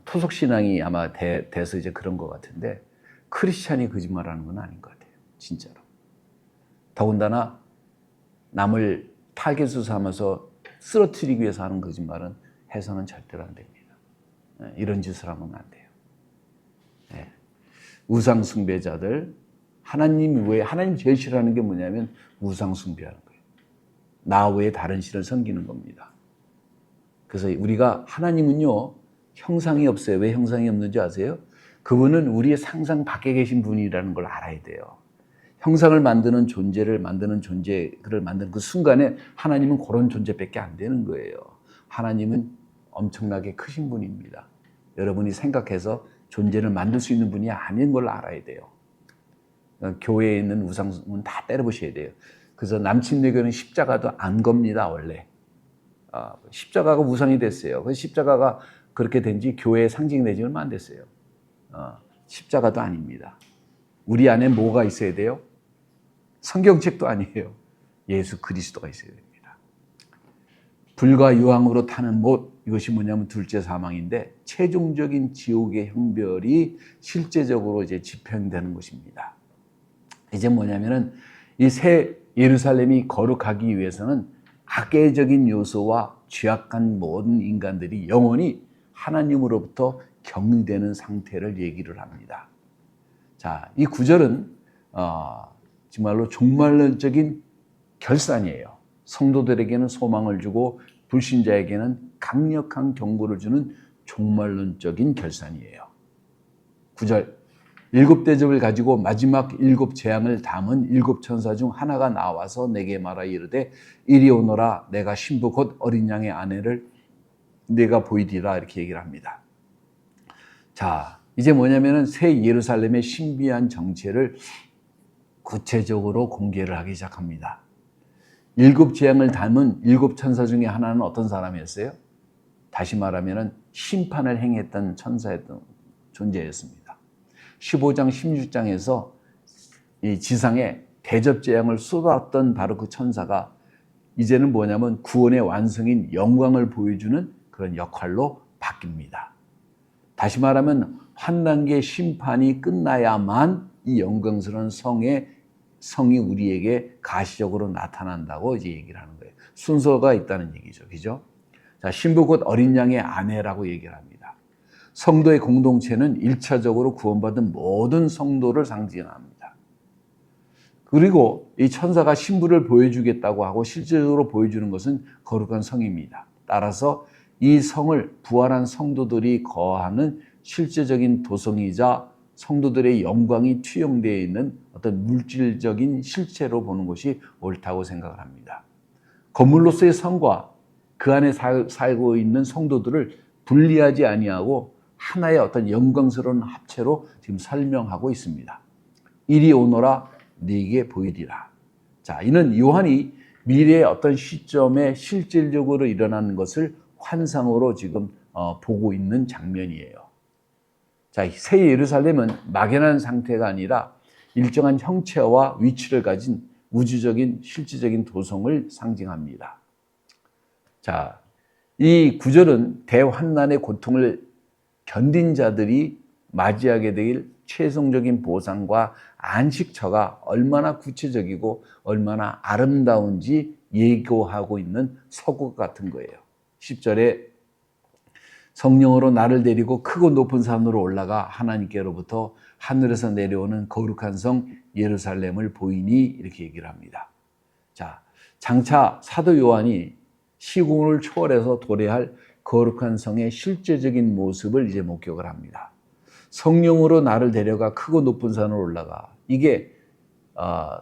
토속 신앙이 아마 돼서 이제 그런 것 같은데 크리스찬이 거짓말하는 건 아닌 것 같아요. 진짜로. 더군다나 남을 타겟으로 삼아서 쓰러뜨리기 위해서 하는 거짓말은 해서는 절대로 안 됩니다. 이런 짓을 하면 안 돼요. 우상 숭배자들, 하나님 외에, 하나님 제일 싫어하는 게 뭐냐면 우상 숭배하는 거예요. 나 외에 다른 신을 섬기는 겁니다. 그래서 우리가 하나님은요, 형상이 없어요. 왜 형상이 없는지 아세요? 그분은 우리의 상상 밖에 계신 분이라는 걸 알아야 돼요. 형상을 만드는 존재를 만드는 그 순간에 하나님은 그런 존재밖에 안 되는 거예요. 하나님은 엄청나게 크신 분입니다. 여러분이 생각해서 존재를 만들 수 있는 분이 아닌 걸 알아야 돼요. 교회에 있는 우상은 다 때려보셔야 돼요. 그래서 남침내교는 십자가도 안 겁니다, 원래. 십자가가 우상이 됐어요. 그 십자가가 그렇게 된 지 교회의 상징이 되지 얼마 안 됐어요. 십자가도 아닙니다. 우리 안에 뭐가 있어야 돼요? 성경책도 아니에요. 예수 그리스도가 있어야 됩니다. 불과 유황으로 타는 못, 이것이 뭐냐면 둘째 사망인데 최종적인 지옥의 형벌이 실제적으로 이제 집행되는 것입니다. 이제 뭐냐면은 이 새 예루살렘이 거룩하기 위해서는 악의적인 요소와 죄악한 모든 인간들이 영원히 하나님으로부터 격리되는 상태를 얘기를 합니다. 자, 이 구절은 정말로 종말론적인 결산이에요. 성도들에게는 소망을 주고 불신자에게는 강력한 경고를 주는 종말론적인 결산이에요. 9절, 일곱 대접을 가지고 마지막 일곱 재앙을 담은 일곱 천사 중 하나가 나와서 내게 말하 이르되 이리 오너라 내가 신부 곧 어린 양의 아내를 내가 보이리라 이렇게 얘기를 합니다. 자, 이제 뭐냐면은 새 예루살렘의 신비한 정체를 구체적으로 공개를 하기 시작합니다. 일곱 재앙을 담은 일곱 천사 중에 하나는 어떤 사람이었어요? 다시 말하면은 심판을 행했던 천사였던 존재였습니다. 15장, 16장에서 이 지상에 대접 재앙을 쏟았던 바로 그 천사가 이제는 뭐냐면 구원의 완성인 영광을 보여주는 그런 역할로 바뀝니다. 다시 말하면 환난기의 심판이 끝나야만 이 영광스러운 성이 우리에게 가시적으로 나타난다고 이제 얘기를 하는 거예요. 순서가 있다는 얘기죠. 그죠? 자, 신부 곧 어린 양의 아내라고 얘기를 합니다. 성도의 공동체는 1차적으로 구원받은 모든 성도를 상징합니다. 그리고 이 천사가 신부를 보여주겠다고 하고 실제적으로 보여주는 것은 거룩한 성입니다. 따라서 이 성을 부활한 성도들이 거하는 실제적인 도성이자 성도들의 영광이 투영되어 있는 어떤 물질적인 실체로 보는 것이 옳다고 생각을 합니다. 건물로서의 성과 그 안에 살고 있는 성도들을 분리하지 아니하고 하나의 어떤 영광스러운 합체로 지금 설명하고 있습니다. 이리 오너라 네게 보이리라. 자, 이는 요한이 미래의 어떤 시점에 실질적으로 일어나는 것을 환상으로 지금 보고 있는 장면이에요. 자, 새 예루살렘은 막연한 상태가 아니라 일정한 형체와 위치를 가진 우주적인 실질적인 도성을 상징합니다. 자, 이 구절은 대환난의 고통을 견딘 자들이 맞이하게 될 최종적인 보상과 안식처가 얼마나 구체적이고 얼마나 아름다운지 예고하고 있는 서구 같은 거예요. 10절에 성령으로 나를 데리고 크고 높은 산으로 올라가 하나님께로부터 하늘에서 내려오는 거룩한 성 예루살렘을 보이니 이렇게 얘기를 합니다. 자, 장차 사도 요한이 시공을 초월해서 도래할 거룩한 성의 실제적인 모습을 이제 목격을 합니다. 성령으로 나를 데려가 크고 높은 산으로 올라가. 이게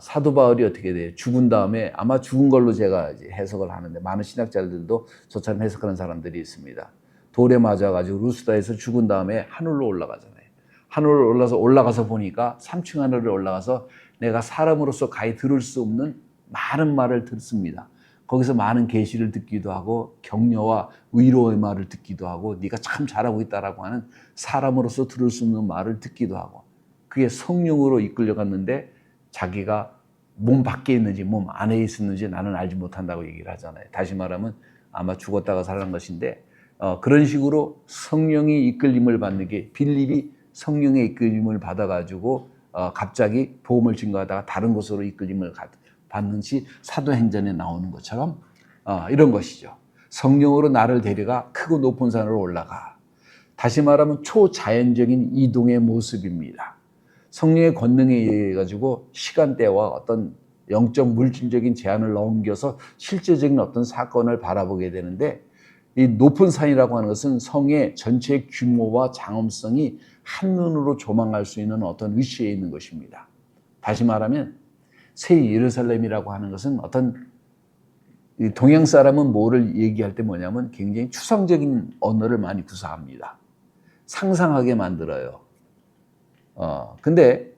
사도 바울이 어떻게 돼요? 죽은 다음에 아마 죽은 걸로 제가 이제 해석을 하는데 많은 신학자들도 저처럼 해석하는 사람들이 있습니다. 돌에 맞아가지고 루스다에서 죽은 다음에 하늘로 올라가잖아요. 하늘로 올라가서 보니까 3층 하늘을 올라가서 내가 사람으로서 가히 들을 수 없는 많은 말을 듣습니다. 거기서 많은 계시를 듣기도 하고 격려와 위로의 말을 듣기도 하고 네가 참 잘하고 있다라고 하는 사람으로서 들을 수 없는 말을 듣기도 하고 그게 성령으로 이끌려갔는데 자기가 몸 밖에 있는지 몸 안에 있었는지 나는 알지 못한다고 얘기를 하잖아요. 다시 말하면 아마 죽었다가 살아난 것인데 그런 식으로 성령이 이끌림을 받는 게 빌립이 성령의 이끌림을 받아가지고 갑자기 복음을 증거하다가 다른 곳으로 이끌림을 받는 시 사도행전에 나오는 것처럼 이런 것이죠. 성령으로 나를 데려가 크고 높은 산으로 올라가. 다시 말하면 초자연적인 이동의 모습입니다. 성령의 권능에 의해 가지고 시간대와 어떤 영적 물질적인 제한을 넘겨서 실제적인 어떤 사건을 바라보게 되는데 이 높은 산이라고 하는 것은 성의 전체 규모와 장엄성이 한눈으로 조망할 수 있는 어떤 위치에 있는 것입니다. 다시 말하면 새 예루살렘이라고 하는 것은 어떤 동양 사람은 뭐를 얘기할 때 뭐냐면 굉장히 추상적인 언어를 많이 구사합니다. 상상하게 만들어요. 근데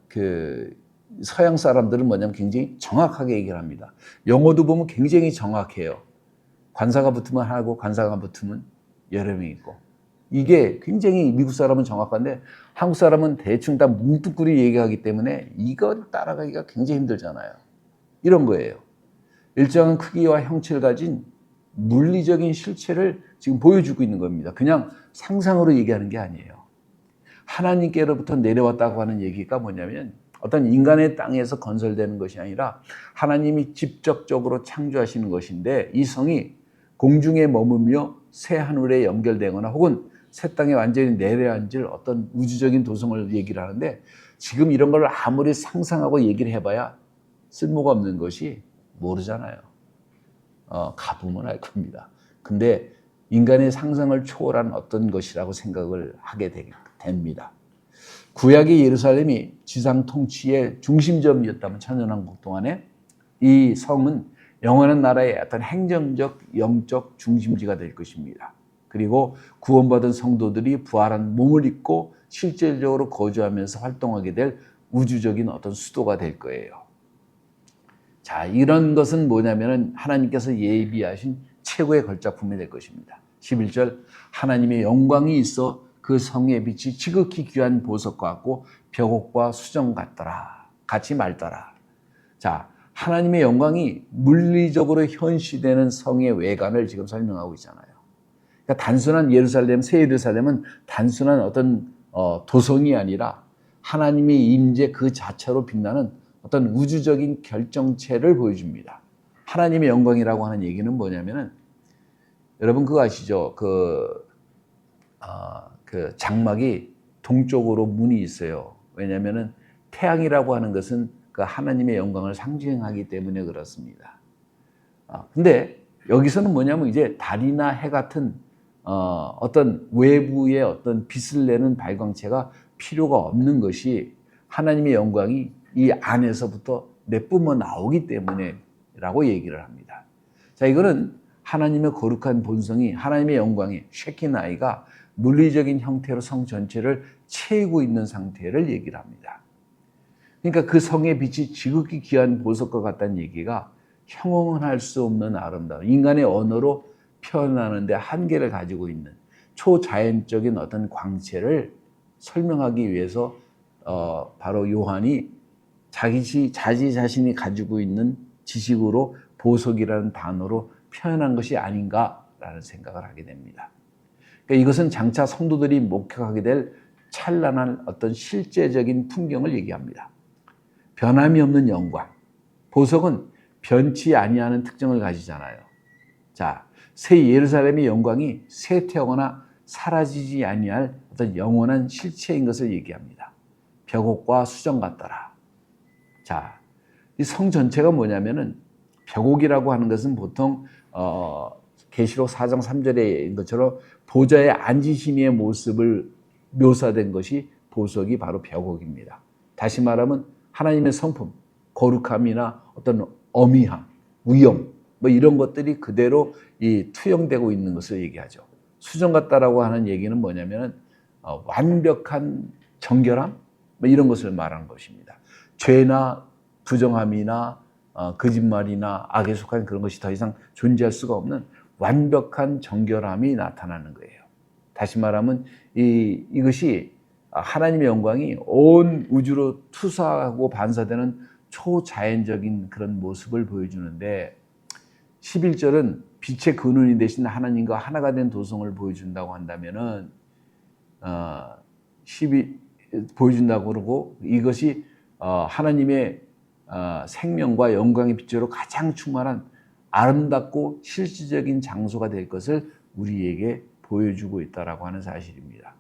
그 서양 사람들은 뭐냐면 굉장히 정확하게 얘기를 합니다. 영어도 보면 굉장히 정확해요. 관사가 붙으면 하나고 관사가 붙으면 여러 명 있고. 이게 굉장히 미국 사람은 정확한데 한국 사람은 대충 다 뭉뚱그리 얘기하기 때문에 이걸 따라가기가 굉장히 힘들잖아요. 이런 거예요. 일정한 크기와 형체를 가진 물리적인 실체를 지금 보여주고 있는 겁니다. 그냥 상상으로 얘기하는 게 아니에요. 하나님께로부터 내려왔다고 하는 얘기가 뭐냐면 어떤 인간의 땅에서 건설되는 것이 아니라 하나님이 직접적으로 창조하시는 것인데 이 성이 공중에 머물며 새 하늘에 연결되거나 혹은 새 땅에 완전히 내려앉을 어떤 우주적인 도성을 얘기를 하는데 지금 이런 걸 아무리 상상하고 얘기를 해봐야 쓸모가 없는 것이 모르잖아요. 가보면 알 겁니다. 근데 인간의 상상을 초월한 어떤 것이라고 생각을 하게 됩니다. 구약의 예루살렘이 지상 통치의 중심점이었다면 천년왕국 동안에 이 성은 영원한 나라의 어떤 행정적, 영적 중심지가 될 것입니다. 그리고 구원받은 성도들이 부활한 몸을 입고 실질적으로 거주하면서 활동하게 될 우주적인 어떤 수도가 될 거예요. 자, 이런 것은 뭐냐면은 하나님께서 예비하신 최고의 걸작품이 될 것입니다. 11절 하나님의 영광이 있어 그 성의 빛이 지극히 귀한 보석과 같고 벽옥과 수정 같더라. 같이 맑더라. 자, 하나님의 영광이 물리적으로 현시되는 성의 외관을 지금 설명하고 있잖아요. 그러니까 단순한 예루살렘, 새 예루살렘은 단순한 어떤 도성이 아니라 하나님의 임재 그 자체로 빛나는 어떤 우주적인 결정체를 보여줍니다. 하나님의 영광이라고 하는 얘기는 뭐냐면은 여러분 그거 아시죠? 그 장막이 동쪽으로 문이 있어요. 왜냐하면은 태양이라고 하는 것은 그 하나님의 영광을 상징하기 때문에 그렇습니다. 근데 여기서는 뭐냐면 이제 달이나 해 같은 어떤 외부의 어떤 빛을 내는 발광체가 필요가 없는 것이 하나님의 영광이 이 안에서부터 내뿜어 나오기 때문에라고 얘기를 합니다. 자, 이거는 하나님의 거룩한 본성이 하나님의 영광이 쉐키나이가 물리적인 형태로 성 전체를 채우고 있는 상태를 얘기를 합니다. 그러니까 그 성의 빛이 지극히 귀한 보석과 같다는 얘기가 형용할 수 없는 아름다움, 인간의 언어로 표현하는데 한계를 가지고 있는 초자연적인 어떤 광채를 설명하기 위해서 바로 요한이 자기 자신이 가지고 있는 지식으로 보석이라는 단어로 표현한 것이 아닌가라는 생각을 하게 됩니다. 그러니까 이것은 장차 성도들이 목격하게 될 찬란한 어떤 실제적인 풍경을 얘기합니다. 변함이 없는 영광. 보석은 변치 아니하는 특징을 가지잖아요. 자, 새 예루살렘의 영광이 쇠퇴하거나 사라지지 아니할 어떤 영원한 실체인 것을 얘기합니다. 벽옥과 수정 같더라. 자, 이 성 전체가 뭐냐면은 벽옥이라고 하는 것은 보통 계시록 4장 3절에 것처럼 보좌에 앉으신 이의 모습을 묘사된 것이 보석이 바로 벽옥입니다. 다시 말하면 하나님의 성품, 거룩함이나 어떤 어미함, 위엄 뭐 이런 것들이 그대로 투영되고 있는 것을 얘기하죠. 수정 같다라고 하는 얘기는 뭐냐면은 완벽한 정결함 뭐 이런 것을 말하는 것입니다. 죄나 부정함이나 거짓말이나 악에 속한 그런 것이 더 이상 존재할 수가 없는 완벽한 정결함이 나타나는 거예요. 다시 말하면 이것이 하나님의 영광이 온 우주로 투사하고 반사되는 초자연적인 그런 모습을 보여주는데 11절은 빛의 근원이 되신 하나님과 하나가 된 도성을 보여준다고 한다면은 보여준다고 그러고 이것이 하나님의 생명과 영광의 빛으로 가장 충만한 아름답고 실질적인 장소가 될 것을 우리에게 보여주고 있다라고 하는 사실입니다.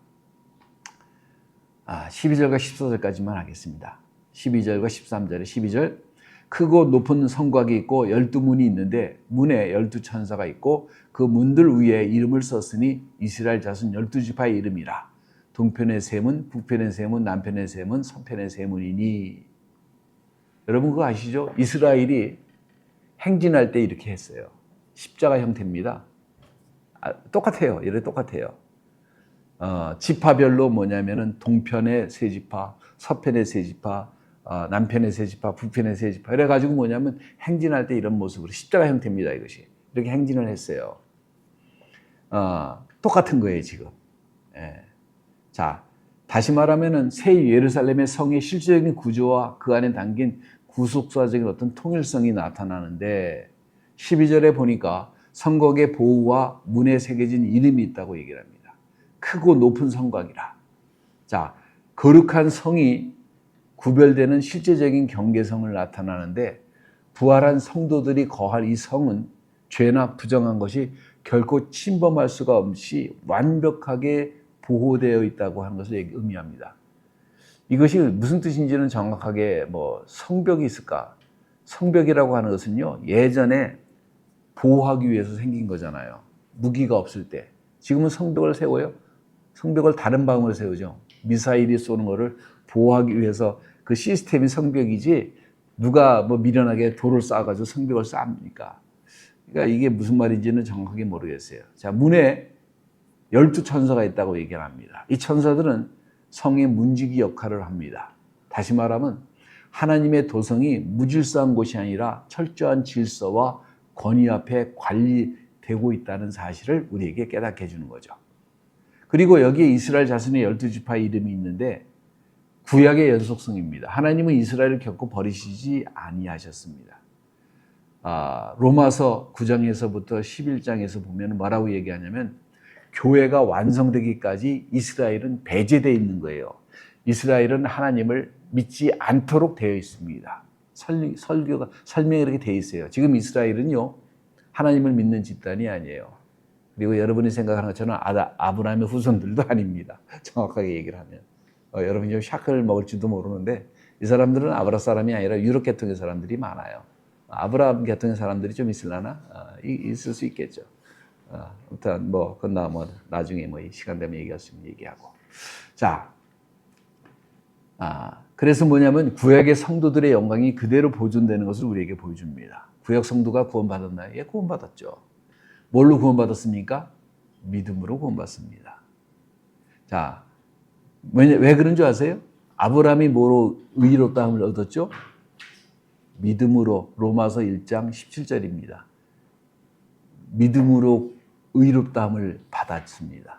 12절과 14절까지만 하겠습니다. 12절과 13절에 12절 크고 높은 성곽이 있고 12문이 있는데 문에 12천사가 있고 그 문들 위에 이름을 썼으니 이스라엘 자손 12지파의 이름이라. 동편의 세 문, 북편의 세 문, 남편의 세 문, 서편의 세 문이니. 여러분 그거 아시죠? 이스라엘이 행진할 때 이렇게 했어요. 십자가 형태입니다. 똑같아요. 이래 똑같아요. 지파별로 뭐냐면은 동편의 세 지파, 서편의 세 지파, 남편의 세 지파, 북편의 세 지파 이래가지고 뭐냐면 행진할 때 이런 모습으로 십자가 형태입니다. 이것이 이렇게 행진을 했어요. 똑같은 거예요 지금. 예. 자, 다시 말하면은 새 예루살렘의 성의 실질적인 구조와 그 안에 담긴 구속사적인 어떤 통일성이 나타나는데 12절에 보니까 성곽의 보호와 문에 새겨진 이름이 있다고 얘기를 합니다. 크고 높은 성곽이라. 자, 거룩한 성이 구별되는 실제적인 경계성을 나타나는데 부활한 성도들이 거할 이 성은 죄나 부정한 것이 결코 침범할 수가 없이 완벽하게 보호되어 있다고 하는 것을 의미합니다. 이것이 무슨 뜻인지는 정확하게 성벽이 있을까? 성벽이라고 하는 것은요, 예전에 보호하기 위해서 생긴 거잖아요. 무기가 없을 때. 지금은 성벽을 세워요? 성벽을 다른 방으로 세우죠. 미사일이 쏘는 거를 보호하기 위해서 그 시스템이 성벽이지 누가 미련하게 돌을 쌓아가지고 성벽을 쌓습니까? 그러니까 이게 무슨 말인지는 정확하게 모르겠어요. 자, 문에 12천사가 있다고 얘기를 합니다. 이 천사들은 성의 문지기 역할을 합니다. 다시 말하면 하나님의 도성이 무질서한 곳이 아니라 철저한 질서와 권위 앞에 관리되고 있다는 사실을 우리에게 깨닫게 해주는 거죠. 그리고 여기에 이스라엘 자손의 12지파의 이름이 있는데 구약의 연속성입니다. 하나님은 이스라엘을 결코 버리시지 아니하셨습니다. 로마서 9장에서부터 11장에서 보면 뭐라고 얘기하냐면 교회가 완성되기까지 이스라엘은 배제되어 있는 거예요. 이스라엘은 하나님을 믿지 않도록 되어 있습니다. 설명이 이렇게 되어 있어요. 지금 이스라엘은요, 하나님을 믿는 집단이 아니에요. 그리고 여러분이 생각하는 것처럼 아브라함의 후손들도 아닙니다. 정확하게 얘기를 하면. 여러분이 좀 샤크를 먹을지도 모르는데 이 사람들은 아브라 사람이 아니라 유럽 계통의 사람들이 많아요. 아브라함 계통의 사람들이 좀 있으려나? 있을 수 있겠죠. 아무튼 그건 나중에 시간 되면 얘기했으면 얘기하고. 자, 그래서 뭐냐면 구약의 성도들의 영광이 그대로 보존되는 것을 우리에게 보여줍니다. 구약 성도가 구원받았나요? 예, 구원받았죠. 뭘로 구원받았습니까? 믿음으로 구원받습니다. 자, 왜 그런 줄 아세요? 아브라함이 뭐로 의롭다함을 얻었죠? 믿음으로. 로마서 1장 17절입니다. 믿음으로 의롭다함을 받았습니다.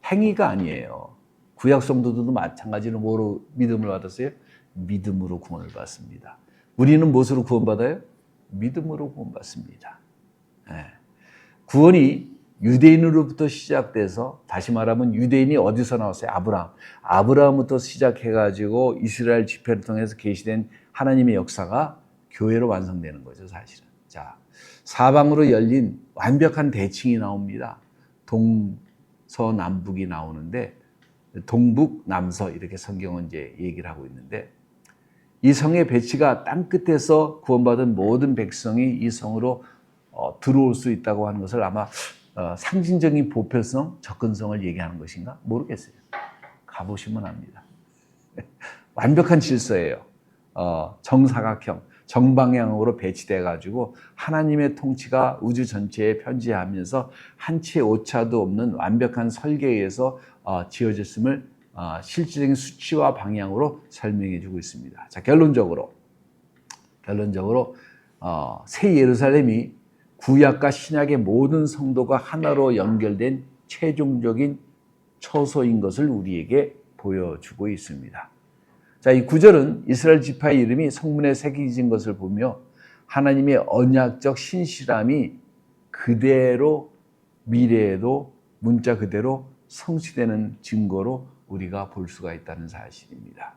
행위가 아니에요. 구약 성도들도 마찬가지로 뭐로 믿음을 받았어요? 믿음으로 구원을 받습니다. 우리는 무엇으로 구원받아요? 믿음으로 구원받습니다. 네. 구원이 유대인으로부터 시작돼서 다시 말하면 유대인이 어디서 나왔어요? 아브라함부터 시작해가지고 이스라엘 집회를 통해서 계시된 하나님의 역사가 교회로 완성되는 거죠, 사실은. 자, 사방으로 열린 완벽한 대칭이 나옵니다. 동서남북이 나오는데 동북, 남서 이렇게 성경은 이제 얘기를 하고 있는데 이 성의 배치가 땅 끝에서 구원받은 모든 백성이 이 성으로 들어올 수 있다고 하는 것을 아마 상징적인 보편성, 접근성을 얘기하는 것인가? 모르겠어요. 가보시면 압니다. 완벽한 질서예요. 정사각형, 정방향으로 배치돼 가지고 하나님의 통치가 우주 전체에 편지하면서 한치의 오차도 없는 완벽한 설계에 의해서 지어졌음을 실질적인 수치와 방향으로 설명해 주고 있습니다. 자, 결론적으로 새 예루살렘이 구약과 신약의 모든 성도가 하나로 연결된 최종적인 처소인 것을 우리에게 보여주고 있습니다. 자, 이 구절은 이스라엘 지파의 이름이 성문에 새겨진 것을 보며 하나님의 언약적 신실함이 그대로 미래에도 문자 그대로 성취되는 증거로 우리가 볼 수가 있다는 사실입니다.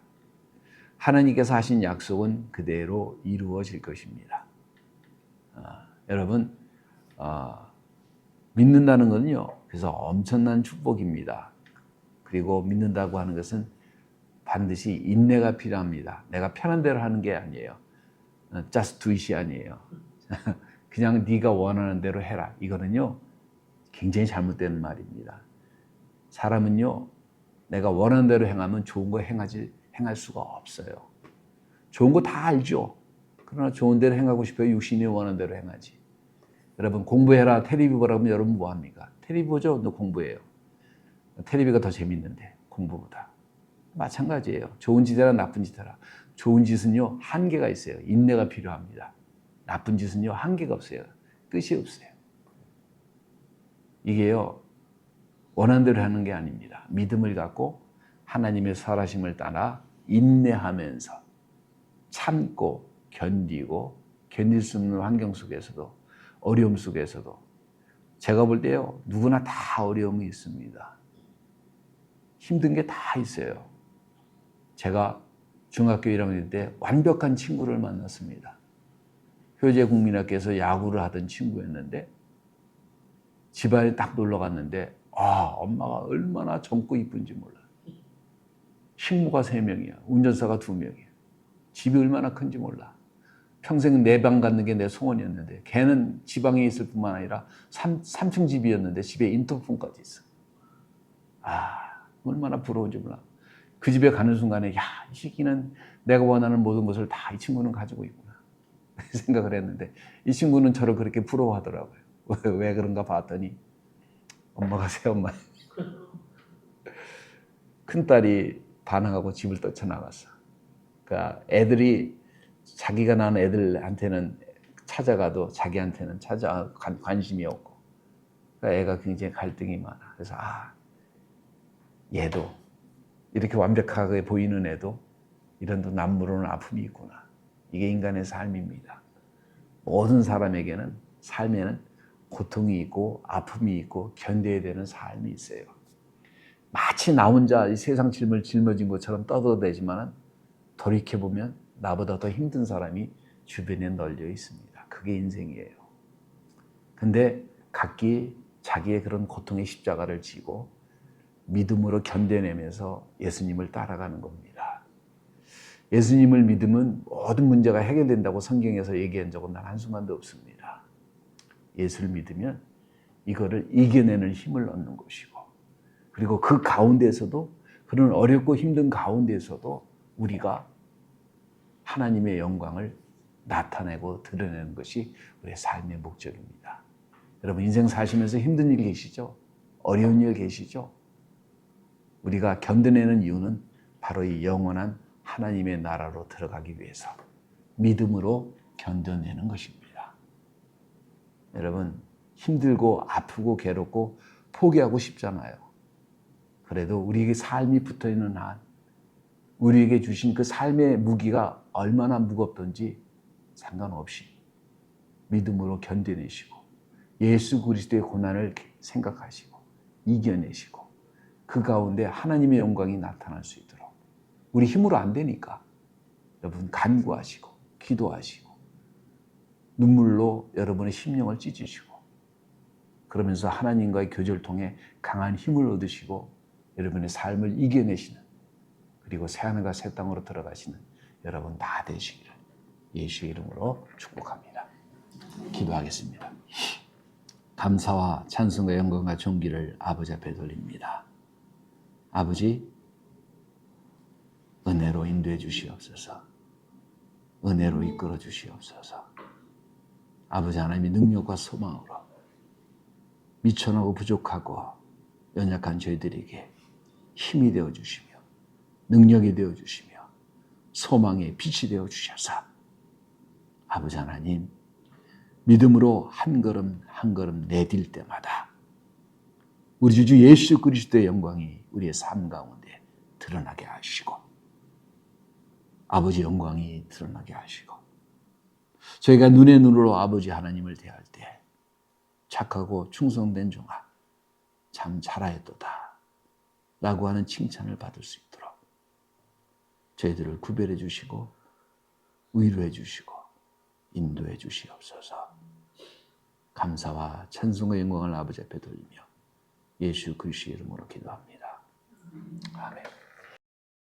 하나님께서 하신 약속은 그대로 이루어질 것입니다. 여러분, 믿는다는 것은요, 그래서 엄청난 축복입니다. 그리고 믿는다고 하는 것은 반드시 인내가 필요합니다. 내가 편한 대로 하는 게 아니에요. just do it이 아니에요. 그냥 네가 원하는 대로 해라. 이거는요, 굉장히 잘못된 말입니다. 사람은요, 내가 원하는 대로 행하면 좋은 거 행할 수가 없어요. 좋은 거 다 알죠. 그러나 좋은 대로 행하고 싶어요. 육신이 원하는 대로 행하지. 여러분 공부해라, 텔레비 보라고 하면 여러분 뭐합니까? 텔레비 보죠? 너 공부해요. 텔레비가 더 재밌는데 공부보다. 마찬가지예요. 좋은 짓 해라, 나쁜 짓 해라. 좋은 짓은요, 한계가 있어요. 인내가 필요합니다. 나쁜 짓은요, 한계가 없어요. 끝이 없어요. 이게요, 원하는 대로 하는 게 아닙니다. 믿음을 갖고 하나님의 설하심을 따라 인내하면서 참고 견디고 견딜 수 없는 환경 속에서도 어려움 속에서도 제가 볼 때요, 누구나 다 어려움이 있습니다. 힘든 게 다 있어요. 제가 중학교 1학년 때 완벽한 친구를 만났습니다. 효재국민학교에서 야구를 하던 친구였는데 집안에 딱 놀러 갔는데 엄마가 얼마나 젊고 이쁜지 몰라요. 식모가 3명이야. 운전사가 2명이야. 집이 얼마나 큰지 몰라. 평생 내 방 갖는 게 내 소원이었는데 걔는 지방에 있을 뿐만 아니라 3층 집이었는데 집에 인터폰까지 있어. 얼마나 부러운지 몰라. 그 집에 가는 순간에 이 새끼는 내가 원하는 모든 것을 다 이 친구는 가지고 있구나 생각을 했는데 이 친구는 저를 그렇게 부러워하더라고요. 왜 그런가 봤더니 엄마가 새엄마예요. 큰딸이 반항하고 집을 떠쳐나갔어. 그러니까 애들이 자기가 낳은 애들한테는 찾아가도 자기한테는 관심이 없고, 그러니까 애가 굉장히 갈등이 많아. 그래서 얘도 이렇게 완벽하게 보이는 애도 이런 또 남모르는 아픔이 있구나. 이게 인간의 삶입니다. 모든 사람에게는 삶에는 고통이 있고 아픔이 있고 견뎌야 되는 삶이 있어요. 마치 나 혼자 이 세상 짐을 짊어진 것처럼 떠들어대지만 돌이켜보면 나보다 더 힘든 사람이 주변에 널려 있습니다. 그게 인생이에요. 근데 각기 자기의 그런 고통의 십자가를 지고 믿음으로 견뎌내면서 예수님을 따라가는 겁니다. 예수님을 믿으면 모든 문제가 해결된다고 성경에서 얘기한 적은 단 한순간도 없습니다. 예수를 믿으면 이거를 이겨내는 힘을 얻는 것이고, 그리고 그 가운데서도, 그런 어렵고 힘든 가운데서도 우리가 하나님의 영광을 나타내고 드러내는 것이 우리의 삶의 목적입니다. 여러분 인생 사시면서 힘든 일 계시죠? 어려운 일 계시죠? 우리가 견뎌내는 이유는 바로 이 영원한 하나님의 나라로 들어가기 위해서 믿음으로 견뎌내는 것입니다. 여러분 힘들고 아프고 괴롭고 포기하고 싶잖아요. 그래도 우리에게 삶이 붙어있는 한 우리에게 주신 그 삶의 무기가 얼마나 무겁든지 상관없이 믿음으로 견뎌내시고 예수 그리스도의 고난을 생각하시고 이겨내시고 그 가운데 하나님의 영광이 나타날 수 있도록, 우리 힘으로 안 되니까 여러분 간구하시고 기도하시고 눈물로 여러분의 심령을 찢으시고 그러면서 하나님과의 교제를 통해 강한 힘을 얻으시고 여러분의 삶을 이겨내시는, 그리고 새하늘과 새 땅으로 들어가시는 여러분 다 되시기를 예수의 이름으로 축복합니다. 기도하겠습니다. 감사와 찬송과 영광과 존귀를 아버지 앞에 돌립니다. 아버지, 은혜로 인도해 주시옵소서. 은혜로 이끌어 주시옵소서. 아버지 하나님의 능력과 소망으로 미천하고 부족하고 연약한 저희들에게 힘이 되어 주시며 능력이 되어주시며 소망의 빛이 되어주셔서 아버지 하나님 믿음으로 한 걸음 한 걸음 내딜 때마다 우리 주 예수 그리스도의 영광이 우리의 삶 가운데 드러나게 하시고 아버지 영광이 드러나게 하시고 저희가 눈의 눈으로 아버지 하나님을 대할 때 착하고 충성된 종아 참 잘하였도다 라고 하는 칭찬을 받을 수 있도록 저희들을 구별해 주시고 위로해 주시고 인도해 주시옵소서. 감사와 찬송과 영광을 아버지 앞에 돌리며 예수 그리스도의 이름으로 기도합니다. 아멘.